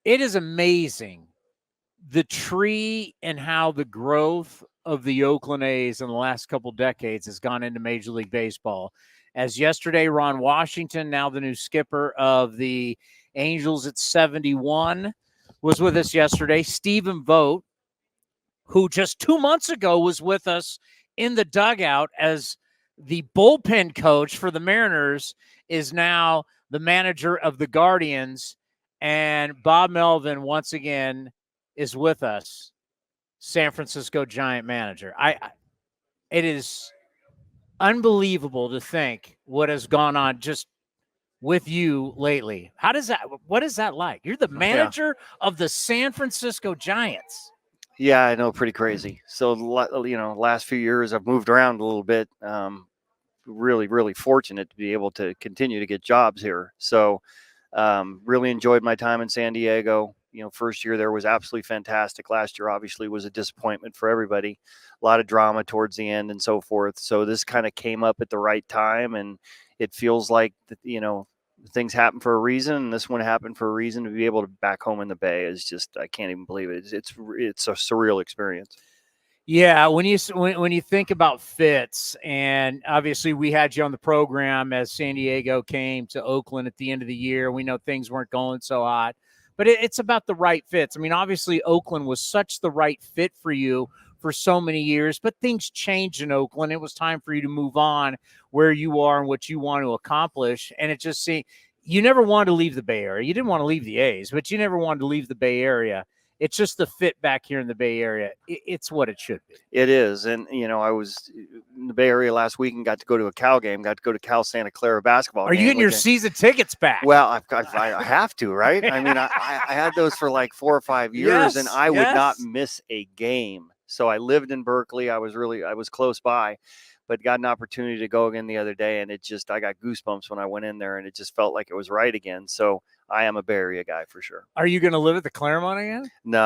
It is amazing the tree and how the growth of the Oakland A's in the last couple decades has gone into Major League Baseball. As yesterday, Ron Washington, now the new skipper of the Angels at 71, was with us yesterday. Stephen Vogt, who just 2 months ago was with us in the dugout as the bullpen coach for the Mariners, is now the manager of the Guardians. And Bob Melvin, once again, is with us, San Francisco Giant manager. It is unbelievable to think what has gone on just with you lately. What is that like? You're the Yeah. manager of the San Francisco Giants. Yeah, I know, pretty crazy. So, last few years I've moved around a little bit. Really, really fortunate to be able to continue to get jobs here. So, really enjoyed my time in San Diego. First year there was absolutely fantastic. Last year obviously was a disappointment for everybody. A lot of drama towards the end and so forth. So this kind of came up at the right time, and it feels like things happen for a reason, and this one happened for a reason. To be able to back home in the Bay is just, I can't even believe it. It's a surreal experience. Yeah, when you think about fits, and obviously we had you on the program as San Diego came to Oakland at the end of the year. We know things weren't going so hot, but it's about the right fits. I mean, obviously Oakland was such the right fit for you for so many years, but things changed in Oakland. It was time for you to move on where you are and what you want to accomplish, and it just seemed you never wanted to leave the Bay Area. You didn't want to leave the A's, but you never wanted to leave the Bay Area. It's just the fit back here in the Bay Area. It's what it should be. It is. And, I was in the Bay Area last week and got to go to a Cal game, got to go to Cal Santa Clara basketball Are you game. getting your season tickets back? Well, I have to, right? I mean, I had those for like 4 or 5 years, and I would not miss a game. So I lived in Berkeley. I was close by, but got an opportunity to go again the other day, and I got goosebumps when I went in there, and it just felt like it was right again. So I am a Bay Area guy for sure. Are you going to live at the Claremont again? No,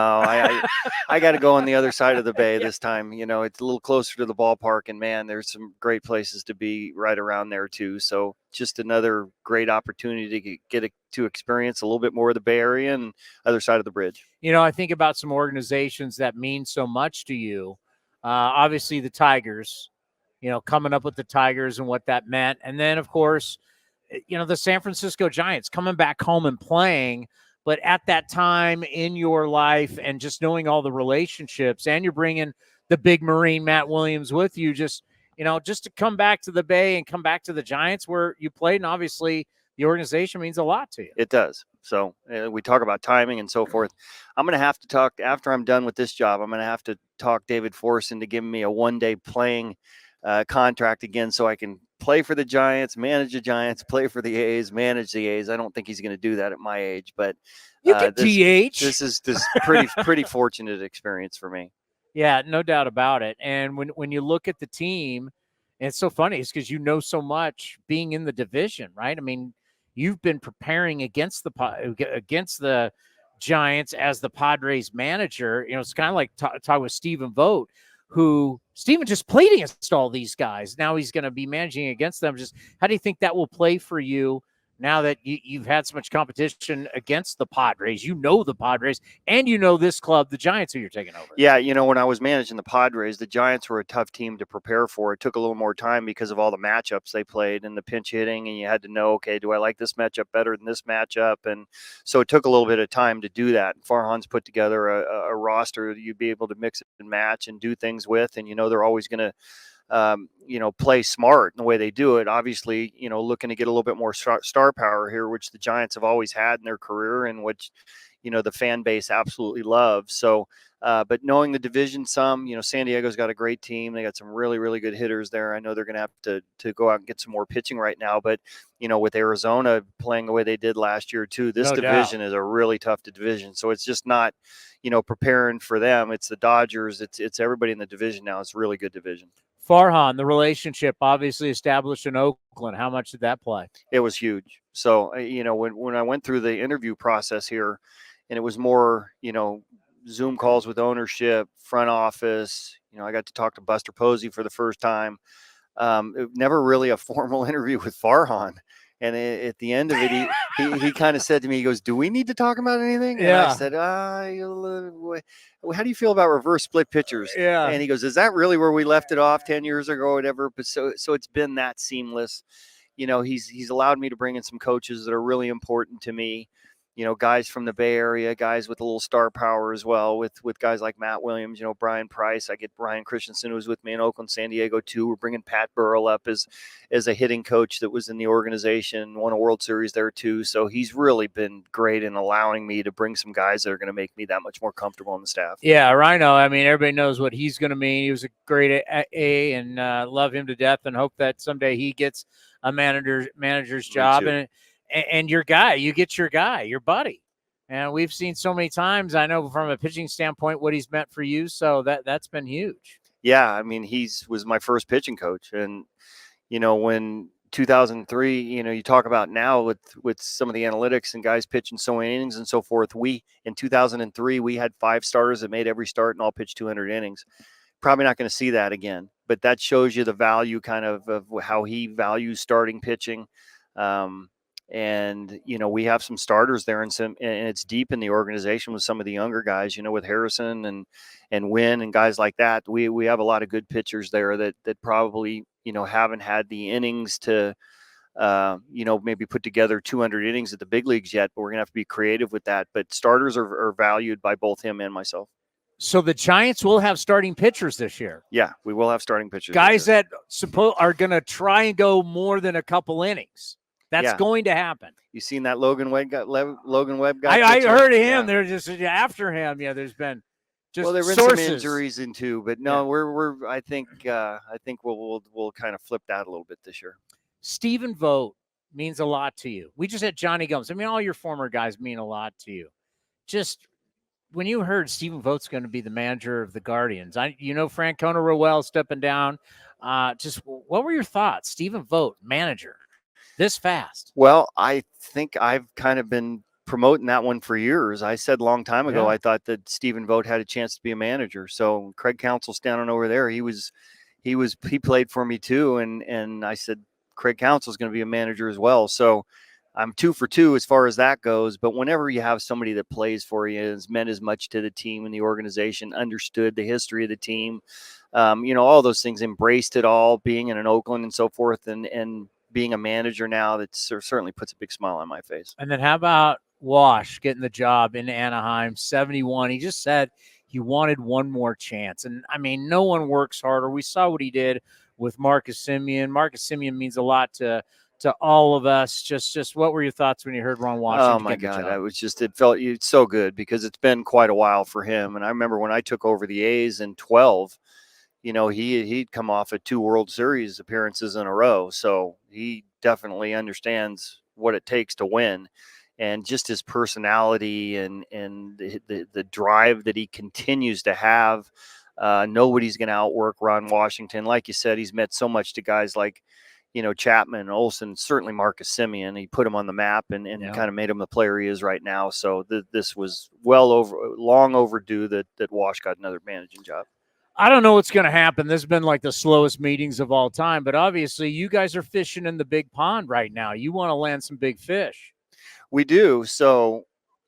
I got to go on the other side of the Bay this time. It's a little closer to the ballpark, and man, there's some great places to be right around there too. So just another great opportunity to to experience a little bit more of the Bay Area and other side of the bridge. I think about some organizations that mean so much to you. Obviously, the Tigers. Coming up with the Tigers and what that meant, and then of course, the San Francisco Giants coming back home and playing. But at that time in your life, and just knowing all the relationships, and you're bringing the big Marine Matt Williams with you, just to come back to the Bay and come back to the Giants where you played, and obviously the organization means a lot to you. It does. So we talk about timing and so forth. I'm going to have to talk after I'm done with this job. I'm going to have to talk David Forrest into giving me a one-day playing contract again, so I can play for the Giants, manage the Giants, play for the A's, manage the A's. I don't think he's going to do that at my age, but you can DH. This is pretty fortunate experience for me. Yeah, no doubt about it. And when you look at the team, and it's so funny, it's because so much being in the division, right? I mean, you've been preparing against the Giants as the Padres manager. It's kind of like talk with Stephen Vogt, who Stephen just played against all these guys. Now he's going to be managing against them. Just how do you think that will play for you now that you've had so much competition against the Padres? The Padres, and this club, the Giants, who you're taking over. Yeah, when I was managing the Padres, the Giants were a tough team to prepare for. It took a little more time because of all the matchups they played and the pinch hitting, and you had to know, okay, do I like this matchup better than this matchup? And so it took a little bit of time to do that. Farhan's put together a roster that you'd be able to mix and match and do things with, and they're always going to play smart in the way they do it. Obviously, looking to get a little bit more star power here, which the Giants have always had in their career, and which, the fan base absolutely loves. So, but knowing the division some, San Diego's got a great team. They got some really, really good hitters there. I know they're going to have to go out and get some more pitching right now, but, with Arizona playing the way they did last year too, this division is a really tough division. So it's just not, preparing for them. It's the Dodgers. It's everybody in the division now. It's a really good division. Farhan, the relationship obviously established in Oakland. How much did that play? It was huge. So, when I went through the interview process here, and it was more, Zoom calls with ownership, front office, I got to talk to Buster Posey for the first time. It never really a formal interview with Farhan. And at the end of it, he kind of said to me, he goes, "Do we need to talk about anything?" And I Yeah. said, how do you feel about reverse split pitchers?" Yeah. And he goes, "Is that really where we left it off 10 years ago or whatever?" But so it's been that seamless. He's allowed me to bring in some coaches that are really important to me. Guys from the Bay Area, guys with a little star power as well, with guys like Matt Williams, Brian Price. I get Brian Christensen, who was with me in Oakland, San Diego too. We're bringing Pat Burrell up as a hitting coach that was in the organization, won a World Series there too. So he's really been great in allowing me to bring some guys that are going to make me that much more comfortable on the staff. Yeah, Rhino. I mean, everybody knows what he's going to mean. He was a great A, and love him to death, and hope that someday he gets a manager's job. And your guy, you get your guy, your buddy. And we've seen so many times. I know from a pitching standpoint what he's meant for you. So that's been huge. Yeah, I mean, was my first pitching coach, and when 2003, you talk about now with some of the analytics and guys pitching so many innings and so forth. In 2003, we had 5 starters that made every start and all pitched 200 innings. Probably not going to see that again, but that shows you the value kind of how he values starting pitching. And we have some starters there, and it's deep in the organization with some of the younger guys, with Harrison and Wynn and guys like that. We have a lot of good pitchers there that probably haven't had the innings to maybe put together 200 innings at the big leagues yet, but we're gonna have to be creative with that. But starters are valued by both him and myself. So the Giants will have starting pitchers this year. Yeah, we will have starting pitchers. Guys that are going to try and go more than a couple innings. That's going to happen. You seen that Logan Webb guy? I heard of him. Yeah. They're just after him. Yeah, there's been just there've been some injuries in too, but no, we're I think we'll kind of flip that a little bit this year. Stephen Vogt means a lot to you. We just had Johnny Gomes. I mean, all your former guys mean a lot to you. Just when you heard Stephen Vogt's going to be the manager of the Guardians, Francona Roel stepping down. Just what were your thoughts? Stephen Vogt, manager, this fast? Well, I think I've kind of been promoting that one for years. I said a long time ago, I thought that Stephen Vogt had a chance to be a manager. So Craig Counsell standing over there, he played for me too. And I said, Craig Counsell is going to be a manager as well. So I'm 2 for 2 as far as that goes. But whenever you have somebody that plays for you, has meant as much to the team and the organization, understood the history of the team, all those things, embraced it all, being in an Oakland and so forth, and being a manager now, that certainly puts a big smile on my face. And then how about Wash getting the job in Anaheim, 71? He just said he wanted one more chance. And I mean, no one works harder. We saw what he did with Marcus Semien. Marcus Semien means a lot to all of us. Just what were your thoughts when you heard Ron Washington? Oh my God, it felt so good because it's been quite a while for him. And I remember when I took over the A's in 12, he'd come off of 2 World Series appearances in a row. So he definitely understands what it takes to win, and just his personality and the drive that he continues to have. Nobody's going to outwork Ron Washington. Like you said, he's meant so much to guys like, Chapman, Olsen, certainly Marcus Semien. He put him on the map and kind of made him the player he is right now. So this was long overdue that Wash got another managing job. I don't know what's going to happen. This has been like the slowest meetings of all time, but obviously you guys are fishing in the big pond right now. You want to land some big fish. We do. So,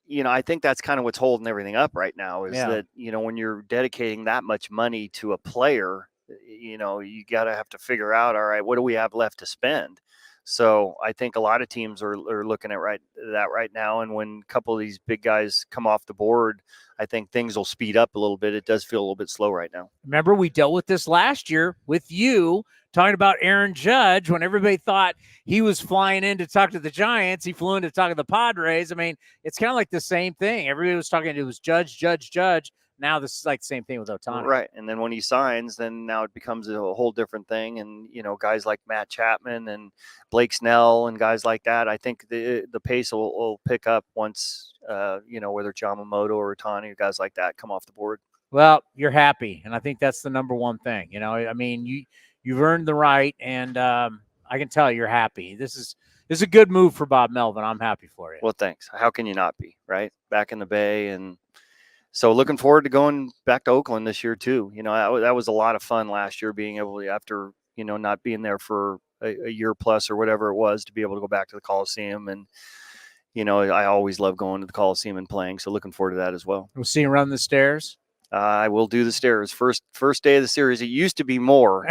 I think that's kind of what's holding everything up right now is that, when you're dedicating that much money to a player, you got to have to figure out, all right, what do we have left to spend? So I think a lot of teams are looking at that right now. And when a couple of these big guys come off the board, I think things will speed up a little bit. It does feel a little bit slow right now. Remember, we dealt with this last year with you talking about Aaron Judge when everybody thought he was flying in to talk to the Giants. He flew in to talk to the Padres. I mean, it's kind of like the same thing. Everybody was talking, it was Judge. Now this is like the same thing with Ohtani. Right. And then when he signs, then now it becomes a whole different thing. And, guys like Matt Chapman and Blake Snell and guys like that, I think the pace will pick up once, whether it's Yamamoto or Ohtani or guys like that come off the board. Well, you're happy. And I think that's the number one thing. I mean, you've earned the right. And I can tell you're happy. This is a good move for Bob Melvin. I'm happy for you. Well, thanks. How can you not be, right? Back in the Bay. And so looking forward to going back to Oakland this year too. That was a lot of fun last year, being able to, after, not being there for a year plus or whatever it was to be able to go back to the Coliseum. And, I always love going to the Coliseum and playing. So looking forward to that as well. We'll see you run the stairs. I will do the stairs. First day of the series. It used to be more,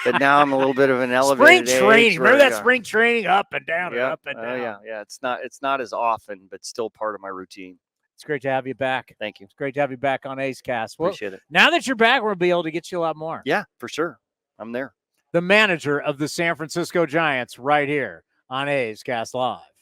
but now I'm a little bit of an elevated spring training. age. Remember that spring training, up and down and up and down. Yeah. It's not as often, but still part of my routine. It's great to have you back. Thank you. It's great to have you back on A's Cast. Well, appreciate it. Now that you're back, we'll be able to get you a lot more. Yeah, for sure. I'm there. The manager of the San Francisco Giants right here on A's Cast Live.